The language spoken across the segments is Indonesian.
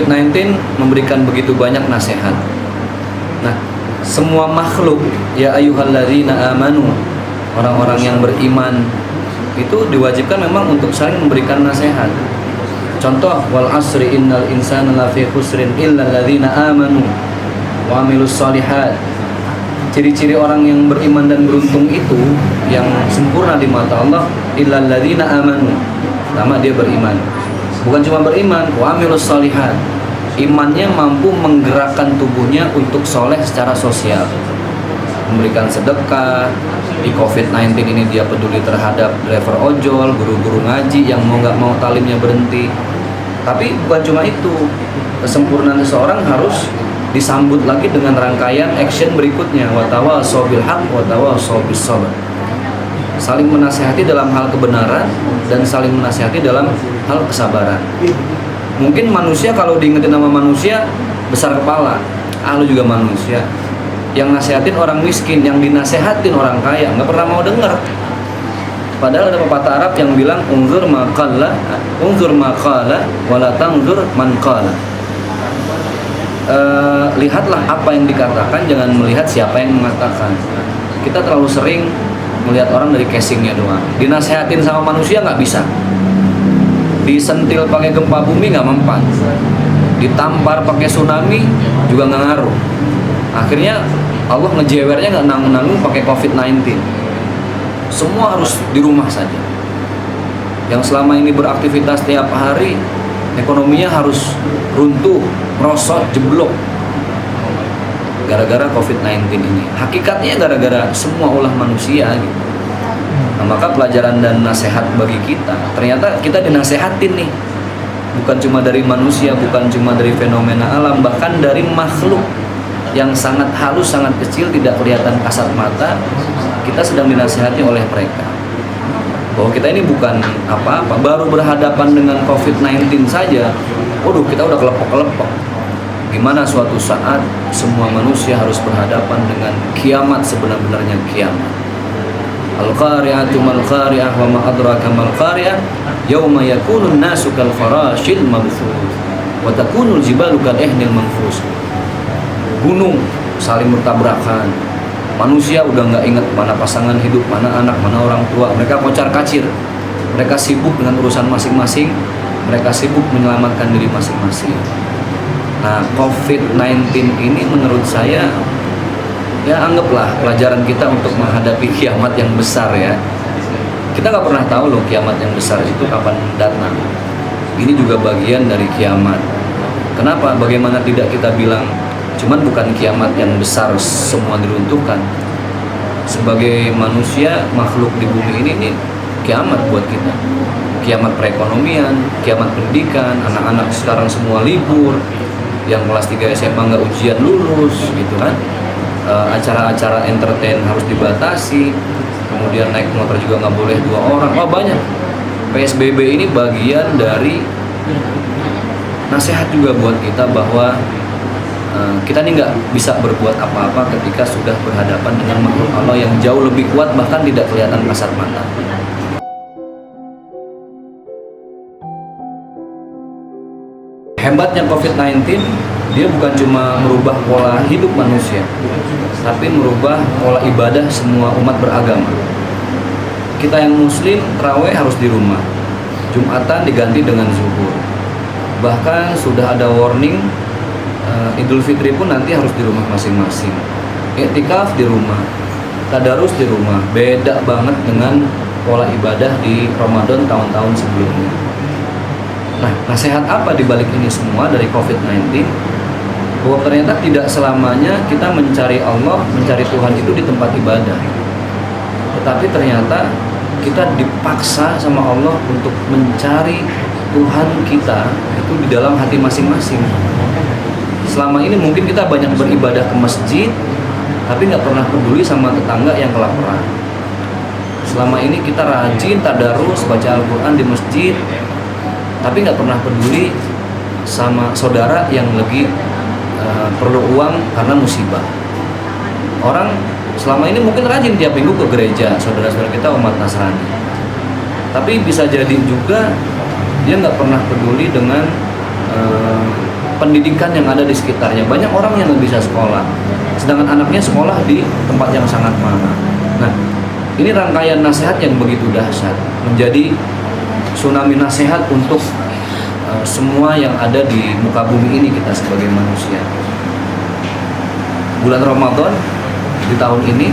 COVID-19 memberikan begitu banyak nasihat. Nah, semua makhluk, ya ayyuhalladzina amanu, orang-orang yang beriman itu diwajibkan memang untuk saling memberikan nasihat. Contoh, wal asri innal insana lafi khusrin illa alladzina amanu wa amilus shalihat. Ciri-ciri orang yang beriman dan beruntung itu yang sempurna di mata Allah, illa alladzina amanu. Pertama, dia beriman. Bukan cuma beriman, wa amilus shalihat. Imannya mampu menggerakkan tubuhnya untuk soleh secara sosial, memberikan sedekah. Di COVID-19 ini dia peduli terhadap driver ojol, guru-guru ngaji yang mau nggak mau talimnya berhenti. Tapi bukan cuma itu, kesempurnaan seseorang harus disambut lagi dengan rangkaian action berikutnya, watawasau bil haq watawasau bis sabr. Saling menasihati dalam hal kebenaran dan saling menasihati dalam hal kesabaran. Mungkin manusia kalau diingetin nama manusia besar kepala, lu juga manusia. Yang nasihatin orang miskin, yang dinasehatin orang kaya, nggak pernah mau denger. Padahal ada pepatah Arab yang bilang unzur maqala wala tanzur man qala. Lihatlah apa yang dikatakan, jangan melihat siapa yang mengatakan. Kita terlalu sering melihat orang dari casingnya doang. Dinasehatin sama manusia nggak bisa. Disentil pakai gempa bumi nggak mempan. Ditampar pakai tsunami juga nggak ngaruh. Akhirnya Allah ngejewernya nggak nanggung pakai COVID-19. Semua harus di rumah saja. Yang selama ini beraktivitas tiap hari, ekonominya harus runtuh, merosot, jeblok gara-gara COVID-19 ini. Hakikatnya gara-gara semua ulah manusia gitu. Nah, maka pelajaran dan nasihat bagi kita, ternyata kita dinasehatin nih. Bukan cuma dari manusia, bukan cuma dari fenomena alam, bahkan dari makhluk yang sangat halus, sangat kecil, tidak kelihatan kasat mata. Kita sedang dinasihati oleh mereka bahwa kita ini bukan apa-apa, baru berhadapan dengan COVID-19 saja, waduh kita udah kelepok-kelepok. Gimana suatu saat semua manusia harus berhadapan dengan kiamat, sebenar-benarnya kiamat. Al-qari'atu mal-qari'ah wa ma adraka mal-qari'ah yauma yakunun nasu kal farashil mabthus wa takunul jibalu kal ihnil manfus. Gunung saling bertabrakan, manusia udah nggak ingat mana pasangan hidup, mana anak, mana orang tua. Mereka kocar-kacir, mereka sibuk dengan urusan masing-masing, mereka sibuk menyelamatkan diri masing-masing. Nah, COVID-19 ini menurut saya, ya anggaplah pelajaran kita untuk menghadapi kiamat yang besar ya. Kita nggak pernah tahu loh kiamat yang besar itu kapan datang. Ini juga bagian dari kiamat. Kenapa? Bagaimana tidak kita bilang, cuman bukan kiamat yang besar semua diruntuhkan. Sebagai manusia, makhluk di bumi ini kiamat buat kita. Kiamat perekonomian, kiamat pendidikan, anak-anak sekarang semua libur, yang kelas 3 SMA nggak ujian lulus gitu kan. Acara-acara entertain harus dibatasi, kemudian naik motor juga nggak boleh 2 orang. Oh banyak. PSBB ini bagian dari nasihat juga buat kita bahwa kita ini nggak bisa berbuat apa-apa ketika sudah berhadapan dengan makhluk Allah yang jauh lebih kuat, bahkan tidak kelihatan kasat mata. Hebatnya COVID-19, dia bukan cuma merubah pola hidup manusia, tapi merubah pola ibadah semua umat beragama. Kita yang muslim, tarawih harus di rumah, Jumatan diganti dengan zuhur. Bahkan sudah ada warning, Idul Fitri pun nanti harus di rumah masing-masing. Iktikaf di rumah, tadarus di rumah. Beda banget dengan pola ibadah di Ramadan tahun-tahun sebelumnya. Nah, nasihat apa di balik ini semua dari COVID-19? Bahwa ternyata tidak selamanya kita mencari Allah, mencari Tuhan itu di tempat ibadah. Tetapi ternyata kita dipaksa sama Allah untuk mencari Tuhan kita itu di dalam hati masing-masing. Selama ini mungkin kita banyak beribadah ke masjid, tapi nggak pernah peduli sama tetangga yang kelaparan. Selama ini kita rajin tadarus, baca Al-Quran di masjid, tapi nggak pernah peduli sama saudara yang lagi perlu uang karena musibah. Orang selama ini mungkin rajin tiap minggu ke gereja, saudara-saudara kita umat Nasrani, tapi bisa jadi juga dia nggak pernah peduli dengan pendidikan yang ada di sekitarnya. Banyak orang yang nggak bisa sekolah, sedangkan anaknya sekolah di tempat yang sangat mahal. Nah, ini rangkaian nasihat yang begitu dahsyat, menjadi tsunami nasihat untuk semua yang ada di muka bumi ini, kita sebagai manusia. Bulan Ramadan di tahun ini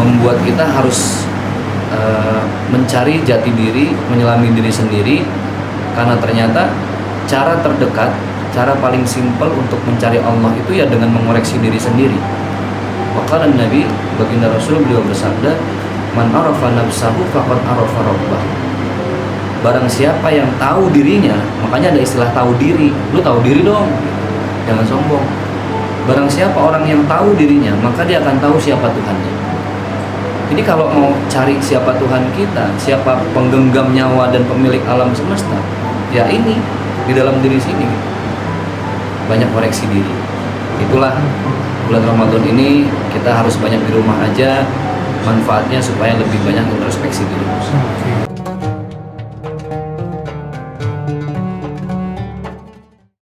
membuat kita harus mencari jati diri, menyelami diri sendiri, karena ternyata cara terdekat, cara paling simpel untuk mencari Allah itu ya dengan mengoreksi diri sendiri. Maka Nabi baginda Rasul beliau bersabda, "Man arafa nafsahu faqad arafa rabbah." Barang siapa yang tahu dirinya, makanya ada istilah tahu diri. Lu tahu diri dong, jangan sombong. Barang siapa orang yang tahu dirinya, maka dia akan tahu siapa Tuhannya. Jadi kalau mau cari siapa Tuhan kita, siapa penggenggam nyawa dan pemilik alam semesta, ya ini di dalam diri sini. Banyak koreksi diri. Itulah bulan Ramadan ini kita harus banyak di rumah aja, manfaatnya supaya lebih banyak introspeksi diri.